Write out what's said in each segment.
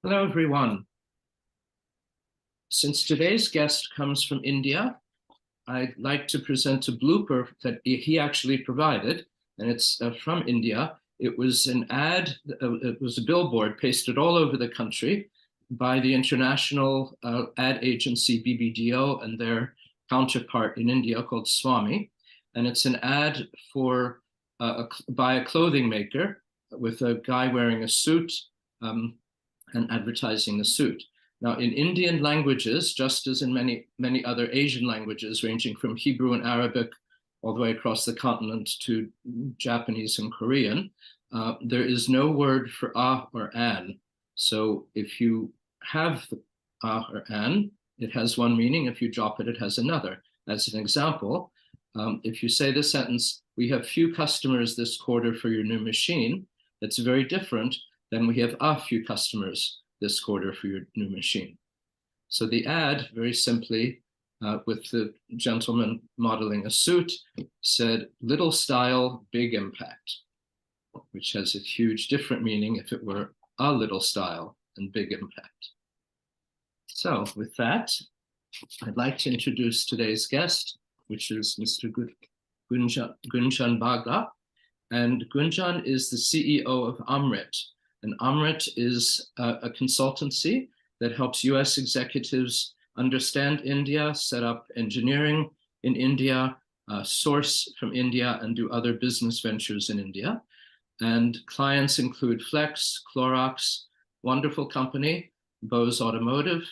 Hello, everyone. Since today's guest comes from India, I'd like to present a blooper that he actually provided, and it's from India. It was an ad, it was a billboard pasted all over the country by the international ad agency BBDO and their counterpart in India called Swami. And it's an ad for by a clothing maker with a guy wearing a suit and advertising the suit. Now, in Indian languages, just as in many other Asian languages, ranging from Hebrew and Arabic all the way across the continent to Japanese and Korean, there is no word for ah or an. So if you have the ah or an, it has one meaning. If you drop it, it has another. As an example, if you say the sentence, "We have few customers this quarter for your new machine," that's very different than "We have a few customers this quarter for your new machine." So the ad, very simply, with the gentleman modeling a suit, said "little style, big impact," which has a huge different meaning if it were "a little style and big impact." So with that, I'd like to introduce today's guest, which is Mr. Gunjan Bagla. And Gunjan is the CEO of Amritt. And Amritt is a consultancy that helps US executives understand India, set up engineering in India, source from India, and do other business ventures in India. And clients include Flex, Clorox, wonderful company, Bose Automotive,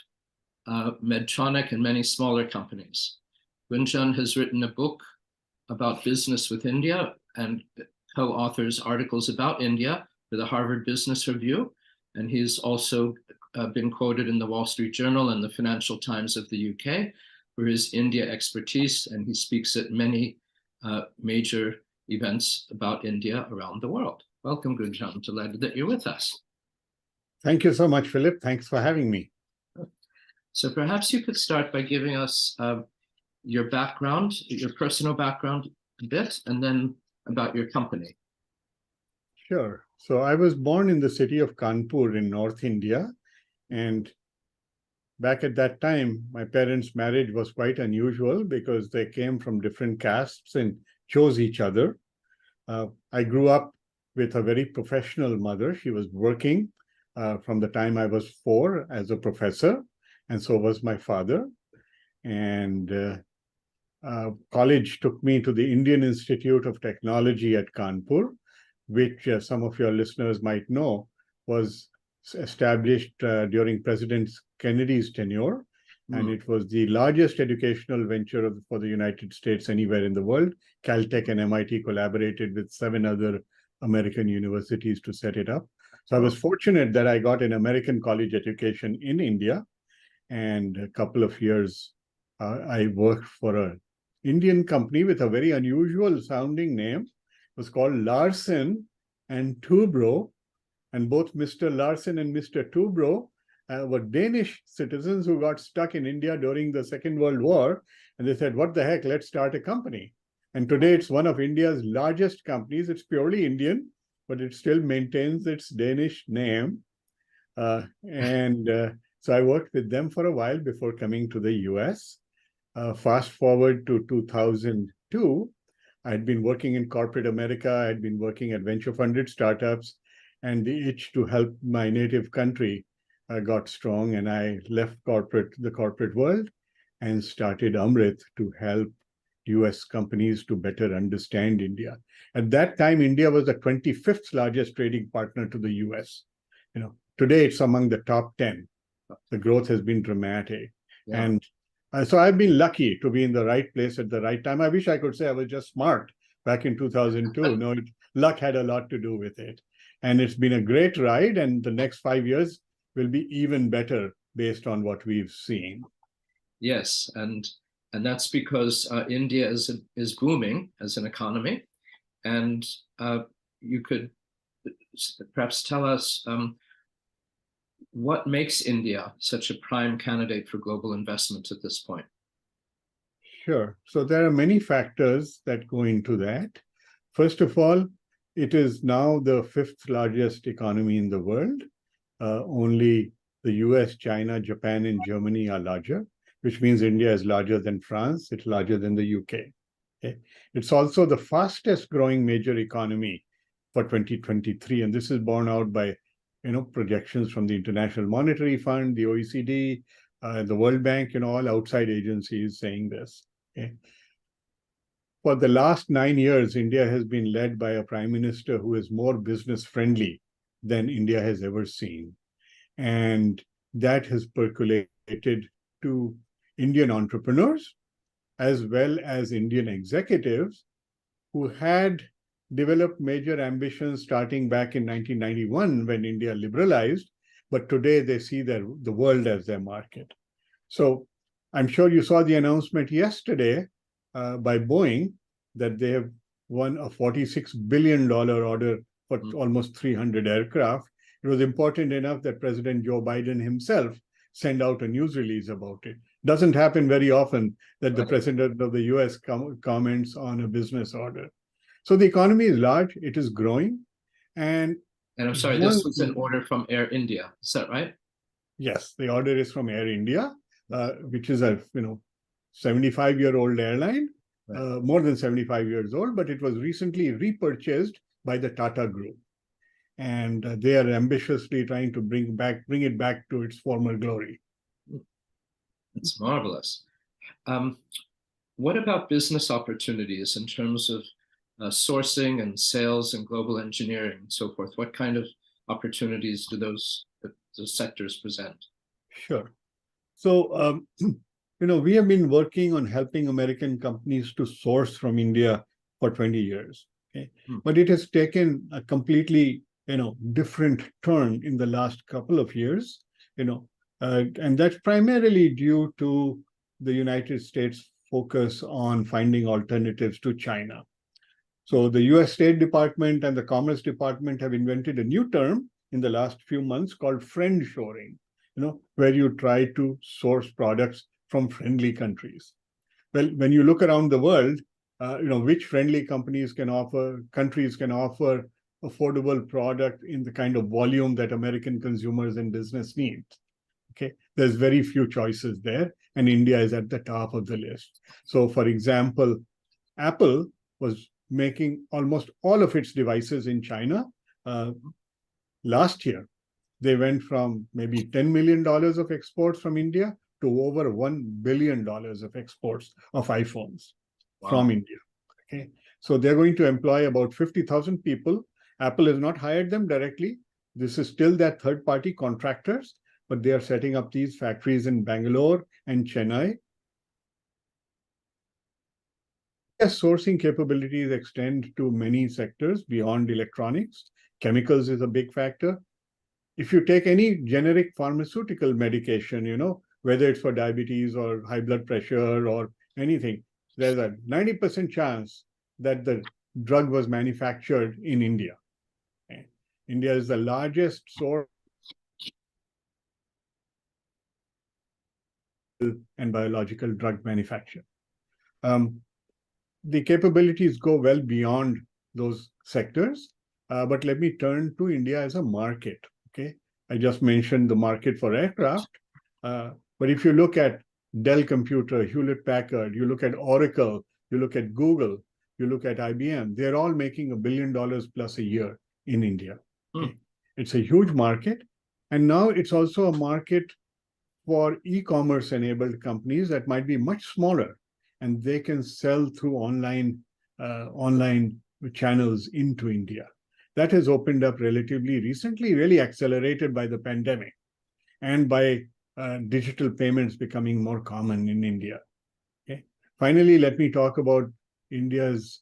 Medtronic, and many smaller companies. Gunjan has written a book about business with India and co-authors articles about India for the Harvard Business Review. And he's also been quoted in the Wall Street Journal and the Financial Times of the UK for his India expertise. And he speaks at many major events about India around the world. Welcome, Gunjan. I'm delighted that you're with us. Thank you so much, Philip. Thanks for having me. So perhaps you could start by giving us your background, your personal background a bit, and then about your company. Sure. So I was born in the city of Kanpur in North India. And back at that time, my parents' marriage was quite unusual because they came from different castes and chose each other. I grew up with a very professional mother. She was working from the time I was 4 as a professor, and so was my father. And college took me to the Indian Institute of Technology at Kanpur, which some of your listeners might know was established during President Kennedy's tenure. And it was the largest educational venture for the United States anywhere in the world. Caltech and MIT collaborated with 7 other American universities to set it up. So I was fortunate that I got an American college education in India. And a couple of years, I worked for an Indian company with a very unusual sounding name. It was called Larsen and Toubro. And both Mr. Larsen and Mr. Toubro were Danish citizens who got stuck in India during the Second World War. And they said, what the heck, let's start a company. And today it's one of India's largest companies. It's purely Indian, but it still maintains its Danish name. So I worked with them for a while before coming to the US. Fast forward to 2002, I'd been working in corporate America. I'd been working at venture-funded startups, and the itch to help my native country got strong, and I left the corporate world and started Amritt to help US companies to better understand India. At that time, India was the 25th largest trading partner to the US. Today it's among the top 10. The growth has been dramatic. Yeah. And so I've been lucky to be in the right place at the right time. I wish I could say I was just smart back in 2002. No, luck had a lot to do with it. And it's been a great ride. And the next 5 years will be even better based on what we've seen. Yes, and that's because India is booming as an economy. And you could perhaps tell us what makes India such a prime candidate for global investment at this point? Sure. So there are many factors that go into that. First of all, it is now the 5th largest economy in the world. Only The US, China, Japan, and Germany are larger, which means India is larger than France, it's larger than the UK. Okay? It's also the fastest growing major economy for 2023, and this is borne out by projections from the International Monetary Fund, the OECD, the World Bank, all outside agencies saying this. Okay? For the last 9 years, India has been led by a prime minister who is more business friendly than India has ever seen. And that has percolated to Indian entrepreneurs as well as Indian executives who had developed major ambitions starting back in 1991 when India liberalized, but today they see the world as their market. So I'm sure you saw the announcement yesterday by Boeing that they have won a $46 billion order for almost 300 aircraft. It was important enough that President Joe Biden himself sent out a news release about it. Doesn't happen very often that the president of the US comments on a business order. So the economy is large, it is growing. And I'm sorry, this was an order from Air India. Is that right? Yes, the order is from Air India, which is a 75-year-old airline, more than 75 years old, but it was recently repurchased by the Tata Group. And they are ambitiously trying to bring it back to its former glory. It's marvelous. What about business opportunities in terms of sourcing and sales and global engineering and so forth? What kind of opportunities do those sectors present? Sure. So, we have been working on helping American companies to source from India for 20 years. Okay? But it has taken a completely, different turn in the last couple of years, and that's primarily due to the United States focus on finding alternatives to China. So the US State Department and the Commerce Department have invented a new term in the last few months called friend shoring, where you try to source products from friendly countries. Well, when you look around the world, which friendly countries can offer affordable product in the kind of volume that American consumers and business need. Okay, there's very few choices there, and India is at the top of the list. So, for example, Apple was making almost all of its devices in China. Last year, they went from maybe $10 million of exports from India to over $1 billion of exports of iPhones from India. Okay, so they're going to employ about 50,000 people. Apple has not hired them directly. This is still their third-party contractors, but they are setting up these factories in Bangalore and Chennai. Sourcing capabilities extend to many sectors beyond electronics. Chemicals is a big factor. If you take any generic pharmaceutical medication, whether it's for diabetes or high blood pressure or anything, there's a 90% chance that the drug was manufactured in India. Okay. India is the largest source and biological drug manufacture. The capabilities go well beyond those sectors, but let me turn to India as a market. Okay, I just mentioned the market for aircraft, but if you look at Dell Computer, Hewlett Packard, you look at Oracle, you look at Google, you look at IBM, they're all making $1 billion plus a year in India. Okay? It's a huge market, and now it's also a market for e-commerce enabled companies that might be much smaller, and they can sell through online channels into India. That has opened up relatively recently, really accelerated by the pandemic and by digital payments becoming more common in India. Okay. Finally, let me talk about India's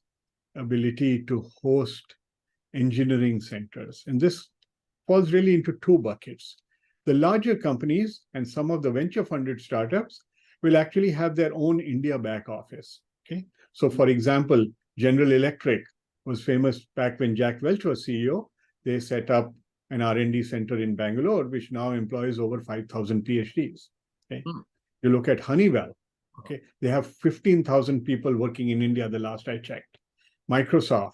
ability to host engineering centers. And this falls really into two buckets. The larger companies and some of the venture-funded startups will actually have their own India back office. Okay, so for example, General Electric was famous back when Jack Welch was CEO. They set up an R&D center in Bangalore, which now employs over 5,000 PhDs. Okay, you look at Honeywell. Okay, they have 15,000 people working in India. The last I checked. Microsoft,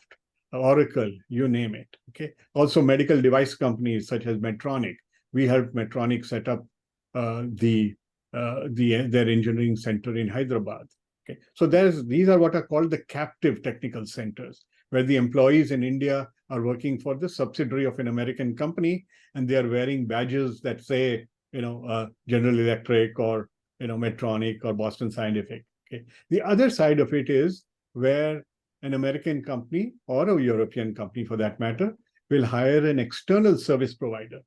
Oracle, you name it. Okay, also medical device companies such as Medtronic. we helped Medtronic set up their engineering center in Hyderabad. Okay, so these are what are called the captive technical centers, where the employees in India are working for the subsidiary of an American company, and they are wearing badges that say, General Electric or Medtronic or Boston Scientific. Okay, the other side of it is where an American company or a European company, for that matter, will hire an external service provider.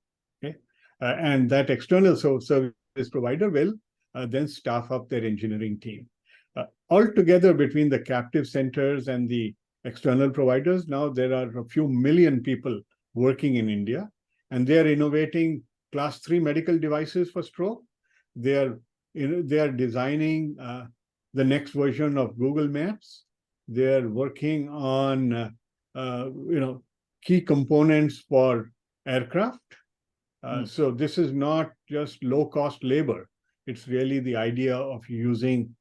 Okay, and that external service provider will then staff up their engineering team. Altogether, between the captive centers and the external providers, now there are a few million people working in India, and they are innovating class 3 medical devices for stroke. They are designing the next version of Google Maps. They are working on key components for aircraft. So this is not just low-cost labor. It's really the idea of using,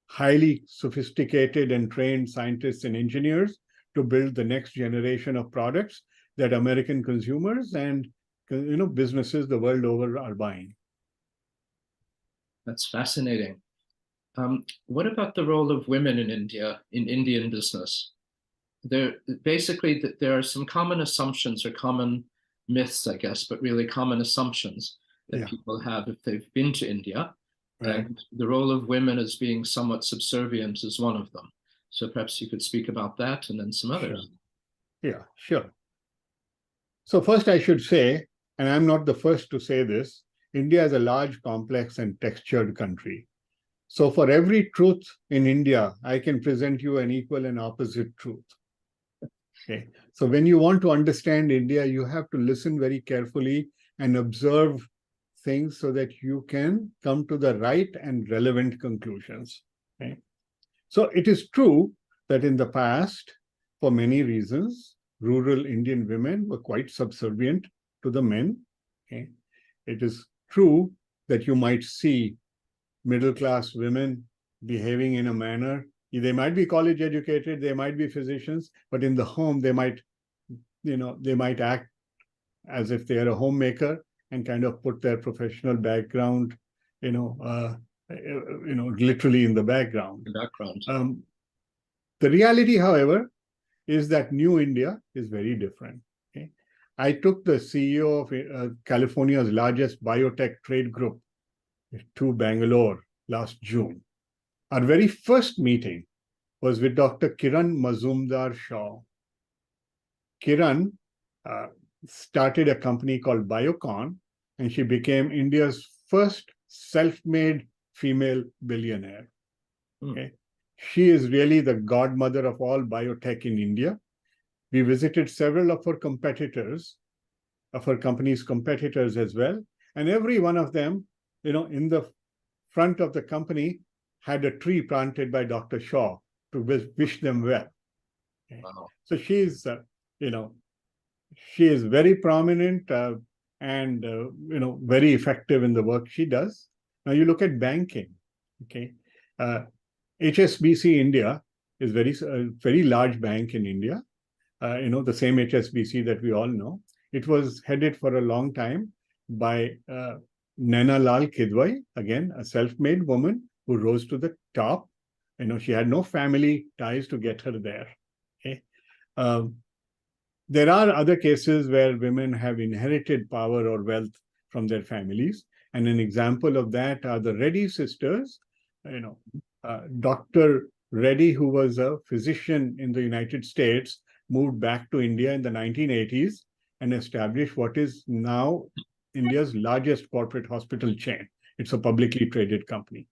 highly sophisticated and trained scientists and engineers to build the next generation of products that American consumers and businesses the world over are buying. That's fascinating. What about the role of women in India, in Indian business? There are some common assumptions or common myths, I guess, but really common assumptions that people have if they've been to India. Right. And the role of women as being somewhat subservient is one of them. So perhaps you could speak about that and then some others. Sure. Yeah, sure. So first I should say, and I'm not the first to say this, India is a large, complex, and textured country. So for every truth in India, I can present you an equal and opposite truth. Okay. So when you want to understand India, you have to listen very carefully and observe things so that you can come to the right and relevant conclusions. Okay. So it is true that in the past, for many reasons, rural Indian women were quite subservient to the men. Okay. It is true that you might see middle-class women behaving in a manner. They might be college educated, they might be physicians, but in the home, they might act as if they are a homemaker and kind of put their professional background, literally in the background. The reality, however, is that New India is very different. Okay? I took the CEO of California's largest biotech trade group to Bangalore last June. Our very first meeting was with Dr. Kiran Mazumdar-Shaw. Kiran started a company called Biocon, and she became India's first self-made female billionaire. Okay? She is really the godmother of all biotech in India. We visited several of her competitors, of her company's competitors as well, and every one of them, in the front of the company had a tree planted by Dr. Shaw to wish them well. Okay? Wow. So she's, she is very prominent and very effective in the work she does. Now you look at banking. Okay, HSBC India is a very large bank in India. The same HSBC that we all know. It was headed for a long time by Naina Lal Kidwai, again, a self-made woman who rose to the top. She had no family ties to get her there. Okay. There are other cases where women have inherited power or wealth from their families. And an example of that are the Reddy sisters. Dr. Reddy, who was a physician in the United States, moved back to India in the 1980s and established what is now India's largest corporate hospital chain. It's a publicly traded company.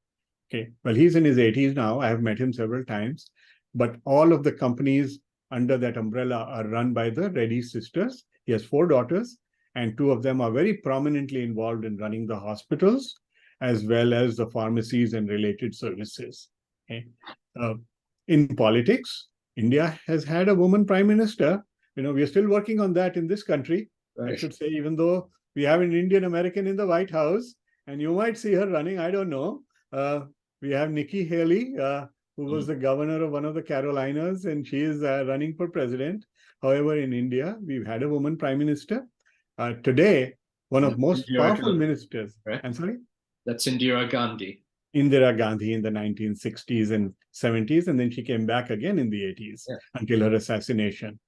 Okay. Well, he's in his 80s now. I have met him several times. But all of the companies under that umbrella are run by the Reddy sisters. He has 4 daughters, and 2 of them are very prominently involved in running the hospitals, as well as the pharmacies and related services. Okay. In politics, India has had a woman prime minister. We are still working on that in this country. Right. I should say, even though we have an Indian American in the White House, and you might see her running, I don't know. We have Nikki Haley, who was the governor of one of the Carolinas, and she is running for president. However, in India, we've had a woman prime minister. Today, one of That's most Indira powerful Gandhi, ministers, right? I'm sorry? That's Indira Gandhi. Indira Gandhi in the 1960s and 70s, and then she came back again in the 80s Yeah. until her assassination.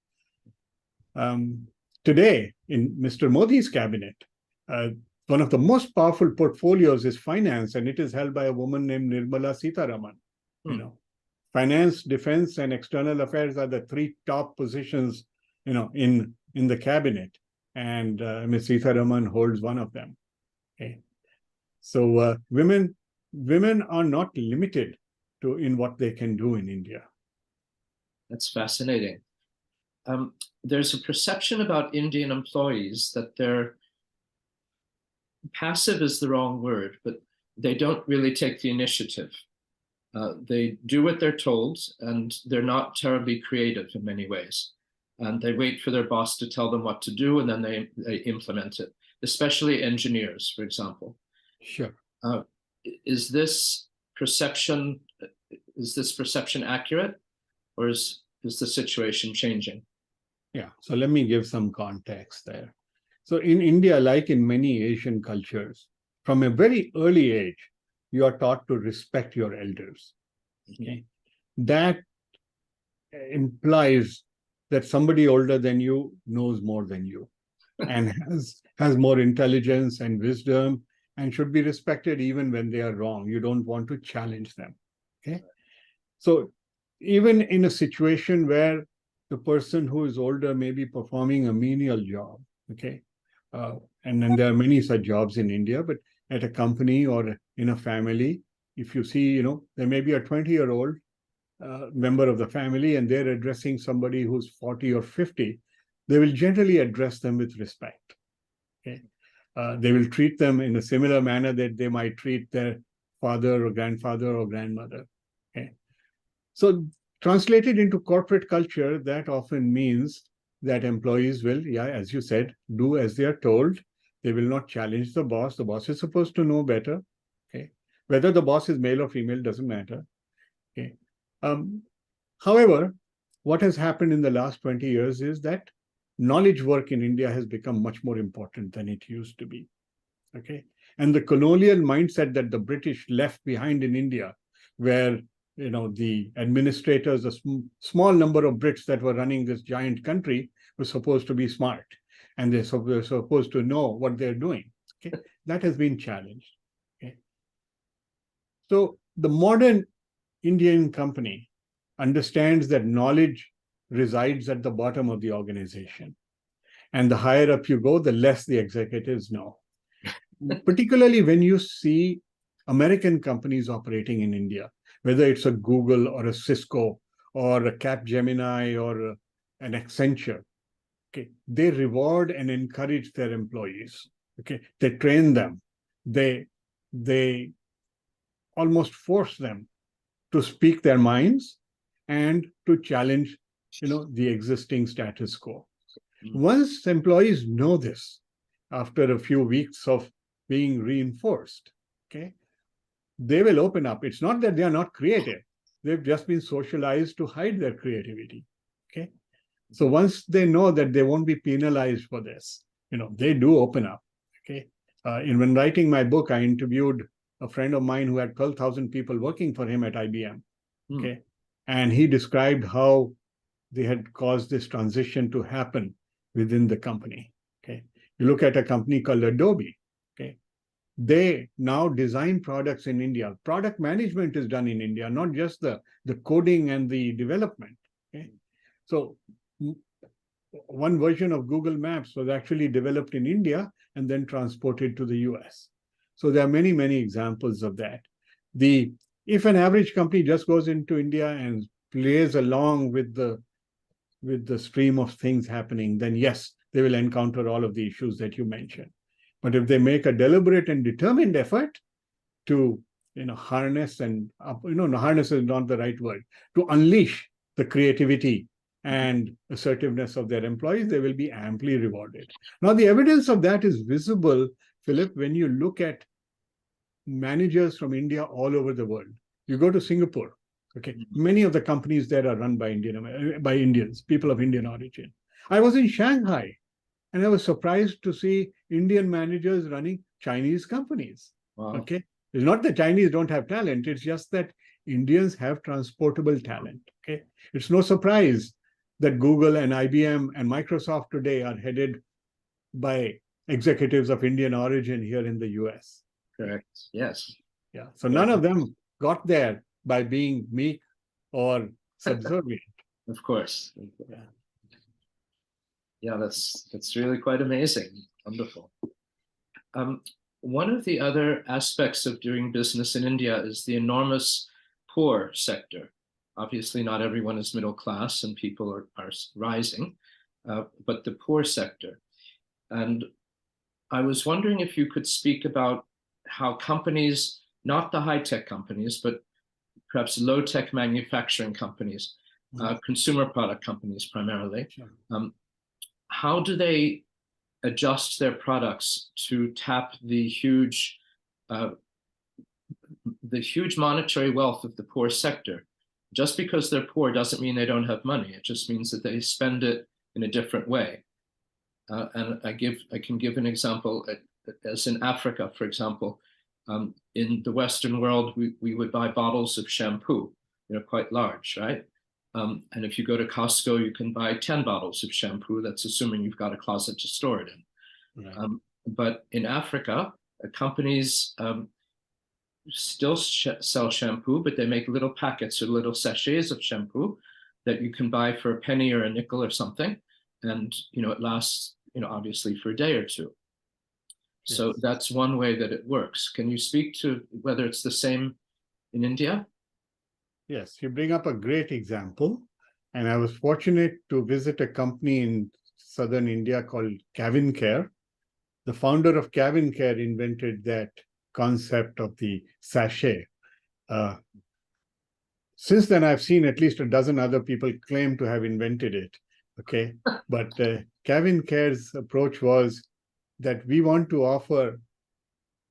Today, in Mr. Modi's cabinet, one of the most powerful portfolios is finance, and it is held by a woman named Nirmala Sitharaman. You know, finance, defense, and external affairs are the three top positions, in the cabinet, and Ms. Sitharaman holds one of them. Okay, so women are not limited in what they can do in India. That's fascinating. There's a perception about Indian employees that they're passive is the wrong word, but they don't really take the initiative. They do what they're told, and they're not terribly creative in many ways. And they wait for their boss to tell them what to do, and then they implement it, especially engineers, for example. Sure. Is this perception accurate, or is the situation changing? Yeah, so let me give some context there. So in India, like in many Asian cultures, from a very early age, you are taught to respect your elders. Okay, that implies that somebody older than you knows more than you and has more intelligence and wisdom and should be respected even when they are wrong. You don't want to challenge them. Okay, so even in a situation where the person who is older may be performing a menial job, okay, and then there are many such jobs in India, but at a company or in a family, if you see, there may be a 20-year-old member of the family and they're addressing somebody who's 40 or 50, they will generally address them with respect. Okay, they will treat them in a similar manner that they might treat their father or grandfather or grandmother. Okay, so translated into corporate culture, that often means that employees will, as you said, do as they are told. They will not challenge the boss. The boss is supposed to know better. Okay, whether the boss is male or female doesn't matter. Okay. However, what has happened in the last 20 years is that knowledge work in India has become much more important than it used to be. Okay, and the colonial mindset that the British left behind in India, where the administrators, a small number of Brits that were running this giant country, were supposed to be smart, and they're supposed to know what they're doing. Okay, that has been challenged. Okay, so the modern Indian company understands that knowledge resides at the bottom of the organization, and the higher up you go, the less the executives know. Particularly when you see American companies operating in India, whether it's a Google or a Cisco or a Capgemini or an Accenture, okay, they reward and encourage their employees. Okay, they train them, they almost force them to speak their minds and to challenge, the existing status quo. Once employees know this, after a few weeks of being reinforced, okay, they will open up. It's not that they are not creative. They've just been socialized to hide their creativity. Okay, so once they know that they won't be penalized for this, they do open up. Okay, when writing my book, I interviewed a friend of mine who had 12,000 people working for him at IBM. Okay, and he described how they had caused this transition to happen within the company. Okay, you look at a company called Adobe. Okay, they now design products in India. Product management is done in India, not just the coding and the development. Okay, so one version of Google Maps was actually developed in India and then transported to the US. So there are many, many examples of that. If an average company just goes into India and plays along with the stream of things happening, then yes, they will encounter all of the issues that you mentioned. But if they make a deliberate and determined effort to, harness and, harness is not the right word, to unleash the creativity and assertiveness of their employees, they will be amply rewarded. Now, the evidence of that is visible, Philip, when you look at managers from India all over the world. You go to Singapore, okay, many of the companies there are run by Indians, people of Indian origin. I was in Shanghai And I was surprised to see Indian managers running Chinese companies. Wow. Okay. It's not that Chinese don't have talent, it's just that Indians have transportable talent. Okay. It's no surprise that Google and IBM and Microsoft today are headed by executives of Indian origin here in the US. Correct. Yes. Yeah. So none of them got there by being meek or subservient. Of course. Yeah. Yeah, that's really quite amazing. Wonderful. One of the other aspects of doing business in India is the enormous poor sector. Obviously, not everyone is middle class and people are rising, but the poor sector. And I was wondering if you could speak about how companies, not the high-tech companies, but perhaps low-tech manufacturing companies, consumer product companies primarily, how do they adjust their products to tap the huge monetary wealth of the poor sector? Just because they're poor doesn't mean they don't have money. It just means that they spend it in a different way. And I can give an example. As in Africa, for example, in the Western world, we would buy bottles of shampoo, quite large, right? And if you go to Costco, you can buy 10 bottles of shampoo. That's assuming you've got a closet to store it in. Right. But in Africa, companies still sell shampoo, but they make little packets or little sachets of shampoo that you can buy for a penny or a nickel or something. And, it lasts, obviously for a day or two. Yes. So that's one way that it works. Can you speak to whether it's the same in India? Yes, you bring up a great example. And I was fortunate to visit a company in southern India called Cabin Care. The founder of Cabin Care invented that concept of the sachet. Since then, I've seen at least a dozen other people claim to have invented it. Okay, but Cabin Care's approach was that we want to offer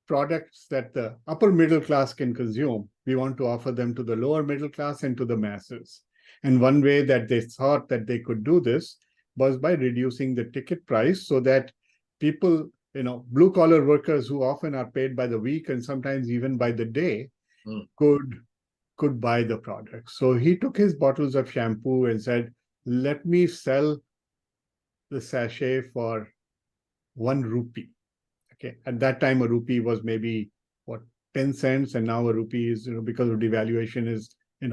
products that the upper middle class can consume. We want to offer them to the lower middle class and to the masses. And one way that they thought that they could do this was by reducing the ticket price so that people, blue collar workers who often are paid by the week and sometimes even by the day could buy the product. So he took his bottles of shampoo and said, let me sell the sachet for 1 rupee. Okay. At that time, a rupee was maybe 10 cents, and now a rupee is, because of devaluation, is a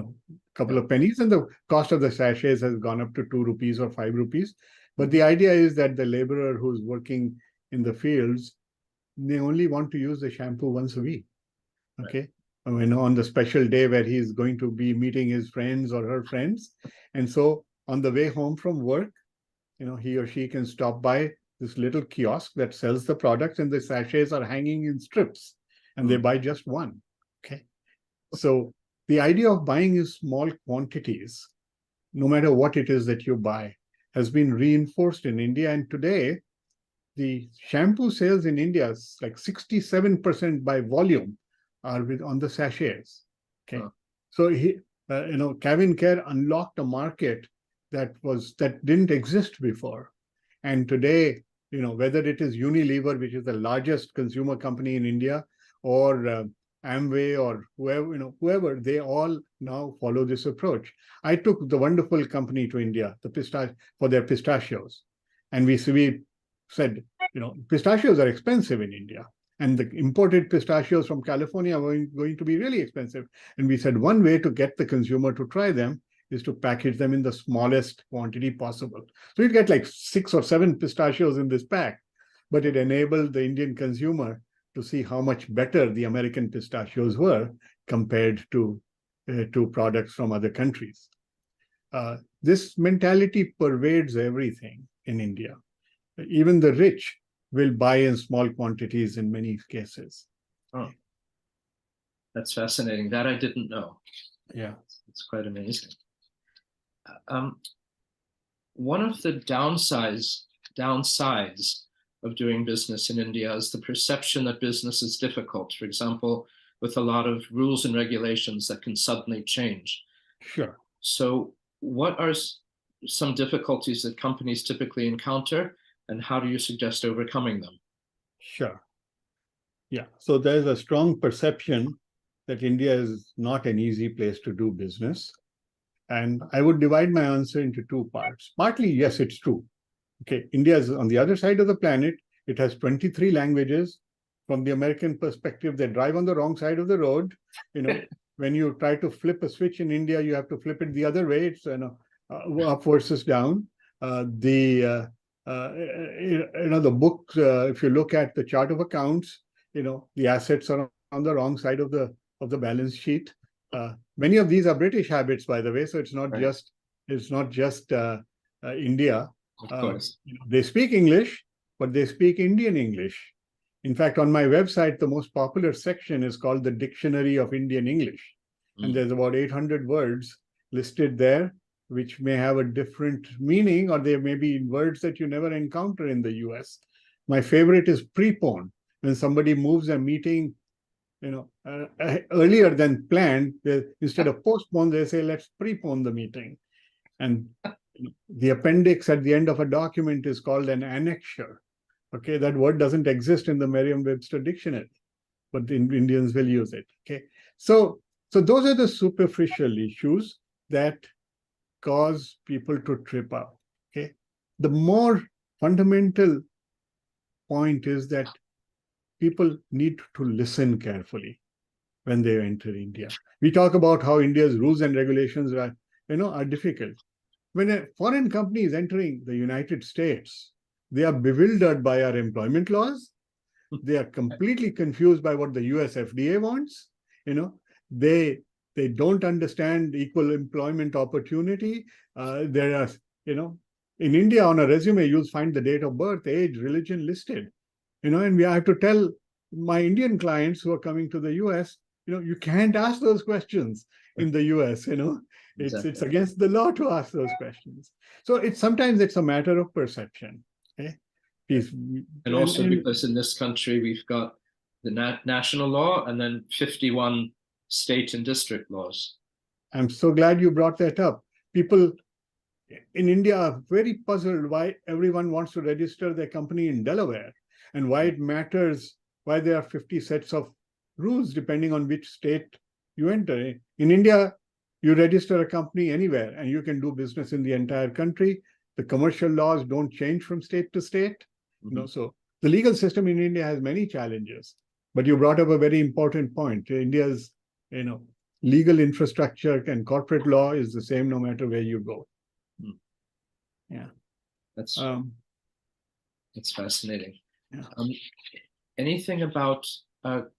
couple of pennies, and the cost of the sachets has gone up to 2 rupees or 5 rupees. But the idea is that the laborer who's working in the fields, they only want to use the shampoo once a week. Okay. Right. On the special day where he's going to be meeting his friends or her friends. And so on the way home from work, he or she can stop by this little kiosk that sells the products, and the sachets are hanging in strips, and they buy just one. Okay. So the idea of buying in small quantities, no matter what it is that you buy, has been reinforced in India. And today, the shampoo sales in India is like 67% by volume are on the sachets. Okay. So Cabin Care unlocked a market that didn't exist before. And today, whether it is Unilever, which is the largest consumer company in India, or Amway, or whoever, they all now follow this approach. I took the wonderful company to India, for their pistachios. And we said, pistachios are expensive in India. And the imported pistachios from California are going to be really expensive. And we said one way to get the consumer to try them is to package them in the smallest quantity possible. So you'd get like 6 or 7 pistachios in this pack, but it enabled the Indian consumer to see how much better the American pistachios were compared to products from other countries. This mentality pervades everything in India. Even the rich will buy in small quantities in many cases. Oh, that's fascinating. That I didn't know. Yeah, it's quite amazing. One of the downsides of doing business in India is the perception that business is difficult. For example, with a lot of rules and regulations that can suddenly change. Sure. So what are some difficulties that companies typically encounter? and how do you suggest overcoming them? Sure. Yeah. So there's a strong perception that India is not an easy place to do business. And I would divide my answer into two parts. Partly, yes, it's true. Okay, India is on the other side of the planet. It has 23 languages. From the American perspective, they drive on the wrong side of the road. When you try to flip a switch in India, you have to flip it the other way. It's up versus down. The book. If you look at the chart of accounts, the assets are on the wrong side of the balance sheet. Many of these are British habits, by the way. So it's not Right. just India. Of course. They speak English, but they speak Indian English. In fact, on my website, the most popular section is called the Dictionary of Indian English. And there's about 800 words listed there, which may have a different meaning, or they may be words that you never encounter in the US. My favorite is prepone. When somebody moves a meeting, earlier than planned, instead of postpone, they say, let's prepone the meeting. And the appendix at the end of a document is called an annexure. Okay, that word doesn't exist in the Merriam-Webster dictionary, but the Indians will use it. Okay, so those are the superficial issues that cause people to trip up. Okay, the more fundamental point is that people need to listen carefully when they enter India. We talk about how India's rules and regulations are difficult. When a foreign company is entering the United States, they are bewildered by our employment laws. They are completely confused by what the US FDA wants. They don't understand equal employment opportunity. There are, in India on a resume, you'll find the date of birth, age, religion listed. And we have to tell my Indian clients who are coming to the US, you can't ask those questions in the US. It's against the law to ask those questions. So sometimes it's a matter of perception. Okay. And also because in this country we've got the national law and then 51 state and district laws. I'm so glad you brought that up. People in India are very puzzled why everyone wants to register their company in Delaware and why it matters, why there are 50 sets of rules depending on which state you enter. In India, you register a company anywhere and you can do business in the entire country. The commercial laws don't change from state to state. So the legal system in India has many challenges. But you brought up a very important point. India's, legal infrastructure and corporate law is the same no matter where you go. Yeah. That's fascinating. Yeah. Anything about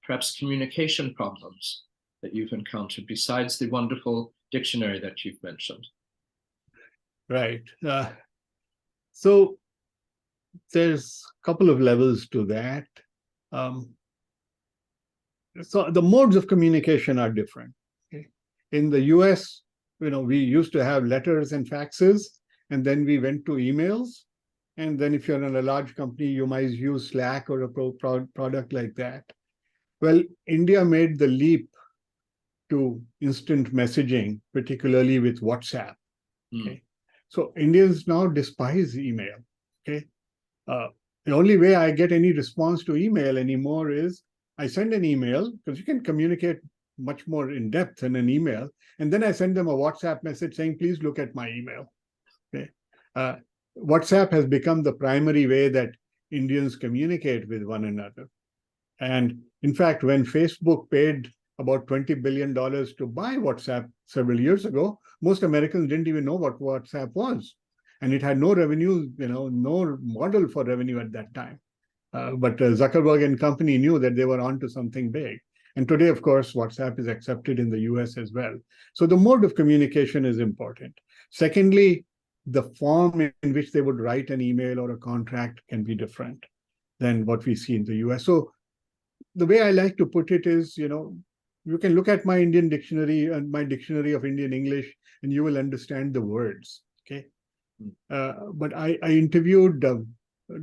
perhaps communication problems that you've encountered besides the wonderful dictionary that you've mentioned? Right. So there's a couple of levels to that. So the modes of communication are different. Okay? In the US, we used to have letters and faxes, and then we went to emails. And then if you're in a large company, you might use Slack or a product like that. Well, India made the leap to instant messaging, particularly with WhatsApp. Okay. So Indians now despise email. Okay. The only way I get any response to email anymore is I send an email, because you can communicate much more in depth in an email, and then I send them a WhatsApp message saying, please look at my email. Okay. WhatsApp has become the primary way that Indians communicate with one another. And in fact, when Facebook paid about $20 billion to buy WhatsApp several years ago, most Americans didn't even know what WhatsApp was. And it had no revenue, no model for revenue at that time. But Zuckerberg and company knew that they were onto something big. And today, of course, WhatsApp is accepted in the US as well. So the mode of communication is important. Secondly, the form in which they would write an email or a contract can be different than what we see in the US. So the way I like to put it is, you can look at my Indian dictionary and my dictionary of Indian English, and you will understand the words. Okay. But I interviewed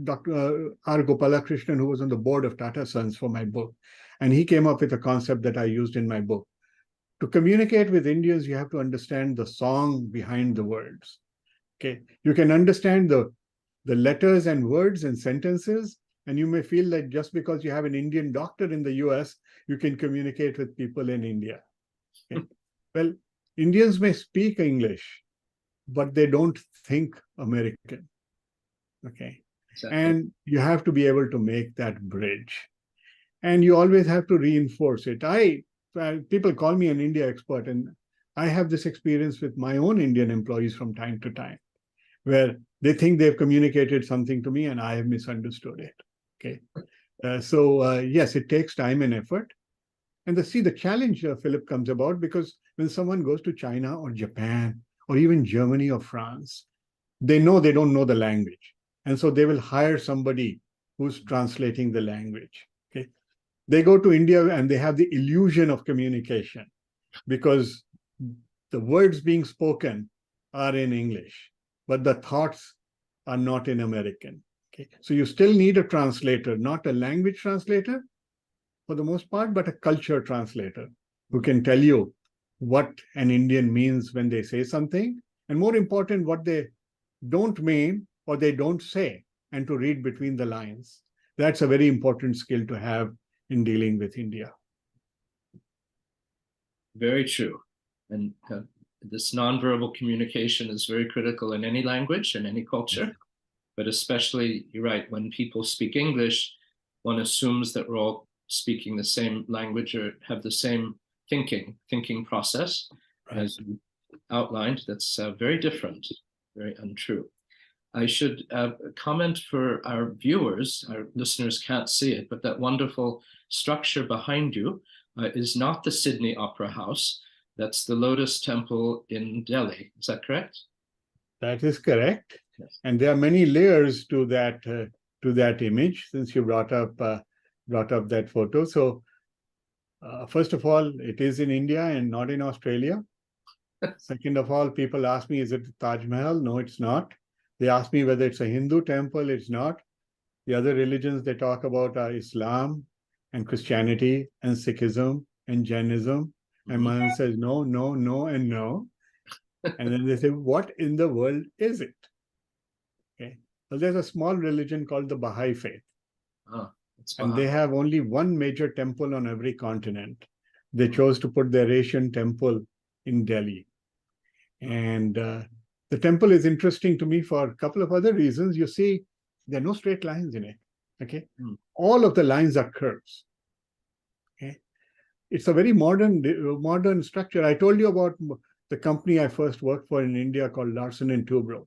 Dr. R. Gopalakrishnan, who was on the board of Tata Sons for my book. And he came up with a concept that I used in my book. To communicate with Indians, you have to understand the song behind the words. Okay. You can understand the the letters and words and sentences, and you may feel that just because you have an Indian doctor in the US, you can communicate with people in India. Okay? Well, Indians may speak English, but they don't think American. Okay. Exactly. And you have to be able to make that bridge. And you always have to reinforce it. People call me an India expert, and I have this experience with my own Indian employees from time to time, where they think they've communicated something to me and I have misunderstood it. Okay. Yes, it takes time and effort. And the challenge, Philip, comes about because when someone goes to China or Japan or even Germany or France, they know they don't know the language. And so they will hire somebody who's translating the language. Okay. They go to India and they have the illusion of communication because the words being spoken are in English, but the thoughts are not in American. Okay. So you still need a translator, not a language translator for the most part, but a culture translator who can tell you what an Indian means when they say something, and more important, what they don't mean or they don't say, and to read between the lines. That's a very important skill to have in dealing with India. Very true. And this nonverbal communication is very critical in any language and any culture, but especially, you're right, when people speak English, one assumes that we're all speaking the same language or have the same thinking process, right, as you outlined. That's very different, very untrue. I should comment for our viewers, our listeners can't see it, but that wonderful structure behind you is not the Sydney Opera House. That's the Lotus Temple in Delhi. Is that correct? That is correct. Yes. And there are many layers to that image, since you brought up that photo. So first of all, it is in India and not in Australia. Second of all, people ask me, is it Taj Mahal? No, it's not. They ask me whether it's a Hindu temple. It's not. The other religions they talk about are Islam and Christianity and Sikhism and Jainism. And my answer is no, no, no, and no. And then they say, what in the world is it? Okay. Well, there's a small religion called the Baha'i faith. And they have only one major temple on every continent. They chose to put their Asian temple in Delhi. And the temple is interesting to me for a couple of other reasons. You see, there are no straight lines in it. Okay. All of the lines are curves. Okay. It's a very modern structure. I told you about the company I first worked for in India called Larsen and Toubro.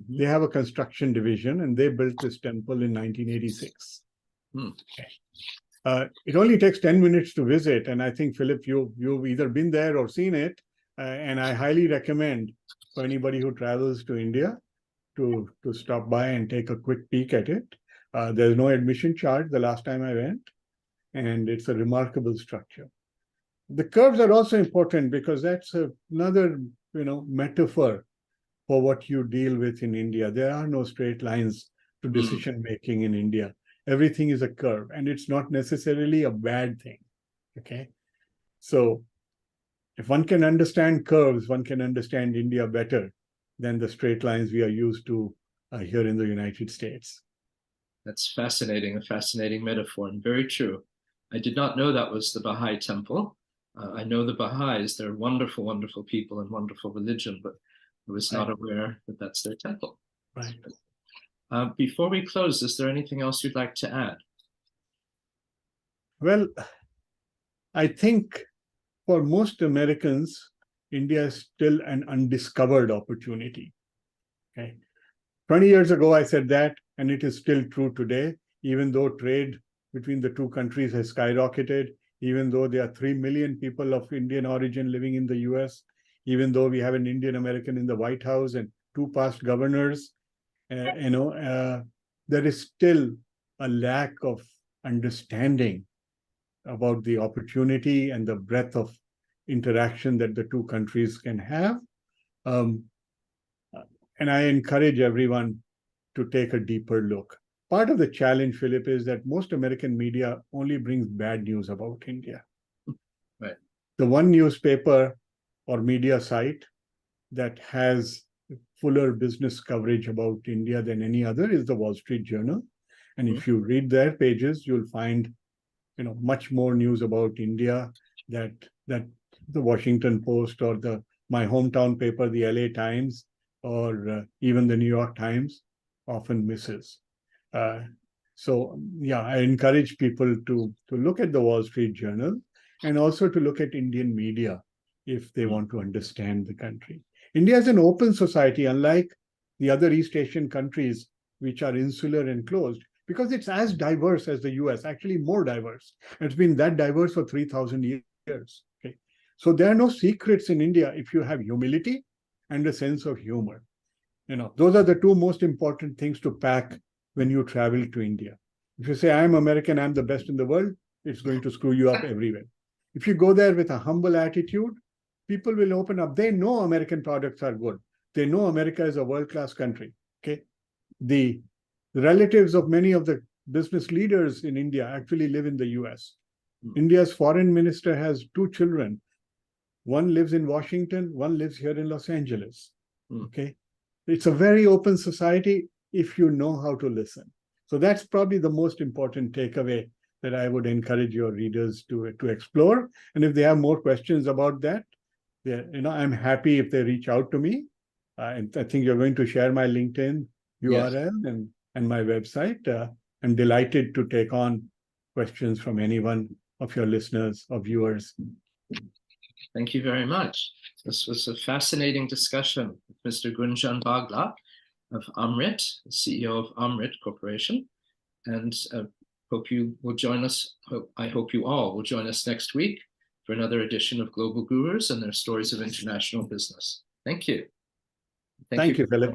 They have a construction division and they built this temple in 1986. Okay. It only takes 10 minutes to visit. And I think, Philip, you've either been there or seen it. And I highly recommend for anybody who travels to India to stop by and take a quick peek at it. There's no admission charge the last time I went. And it's a remarkable structure. The curves are also important because that's another, metaphor for what you deal with in India. There are no straight lines to decision making in India. Everything is a curve, and it's not necessarily a bad thing. Okay. So if one can understand curves, one can understand India better than the straight lines we are used to here in the United States. That's fascinating, a fascinating metaphor, and very true. I did not know that was the Baha'i temple. I know the Baha'is, they're wonderful, wonderful people and wonderful religion, but I was not aware that that's their temple. Right. Before we close, is there anything else you'd like to add? Well, I think for most Americans, India is still an undiscovered opportunity. Okay. 20 years ago, I said that, and it is still true today, even though trade between the two countries has skyrocketed, even though there are 3 million people of Indian origin living in the US, even though we have an Indian American in the White House and 2 past governors, there is still a lack of understanding about the opportunity and the breadth of interaction that the two countries can have. And I encourage everyone to take a deeper look. Part of the challenge, Philip, is that most American media only brings bad news about India. Right. The one newspaper or media site that has fuller business coverage about India than any other is the Wall Street Journal. And if Mm-hmm. you read their pages, you'll find, much more news about India that the Washington Post or my hometown paper, the LA Times, or even the New York Times often misses. So yeah, I encourage people to look at the Wall Street Journal and also to look at Indian media if they want to understand the country. India is an open society, unlike the other East Asian countries, which are insular and closed, because it's as diverse as the US, actually more diverse. It's been that diverse for 3,000 years. Okay? So there are no secrets in India if you have humility and a sense of humor. Those are the two most important things to pack when you travel to India. If you say, I'm American, I'm the best in the world, it's going to screw you up everywhere. If you go there with a humble attitude, people will open up. They know American products are good. They know America is a world-class country. Okay. The relatives of many of the business leaders in India actually live in the US. India's foreign minister has 2 children. One lives in Washington, one lives here in Los Angeles. Okay. It's a very open society if you know how to listen. So that's probably the most important takeaway that I would encourage your readers to explore. And if they have more questions about that, I'm happy if they reach out to me. And I think you're going to share my LinkedIn URL and my website. I'm delighted to take on questions from anyone of your listeners or viewers. Thank you very much. This was a fascinating discussion with Mr. Gunjan Bagla of Amritt, the CEO of Amritt Corporation. And hope you will join us. I hope you all will join us next week for another edition of Global Gurus and their stories of international business. Thank you. Thank you, Philip.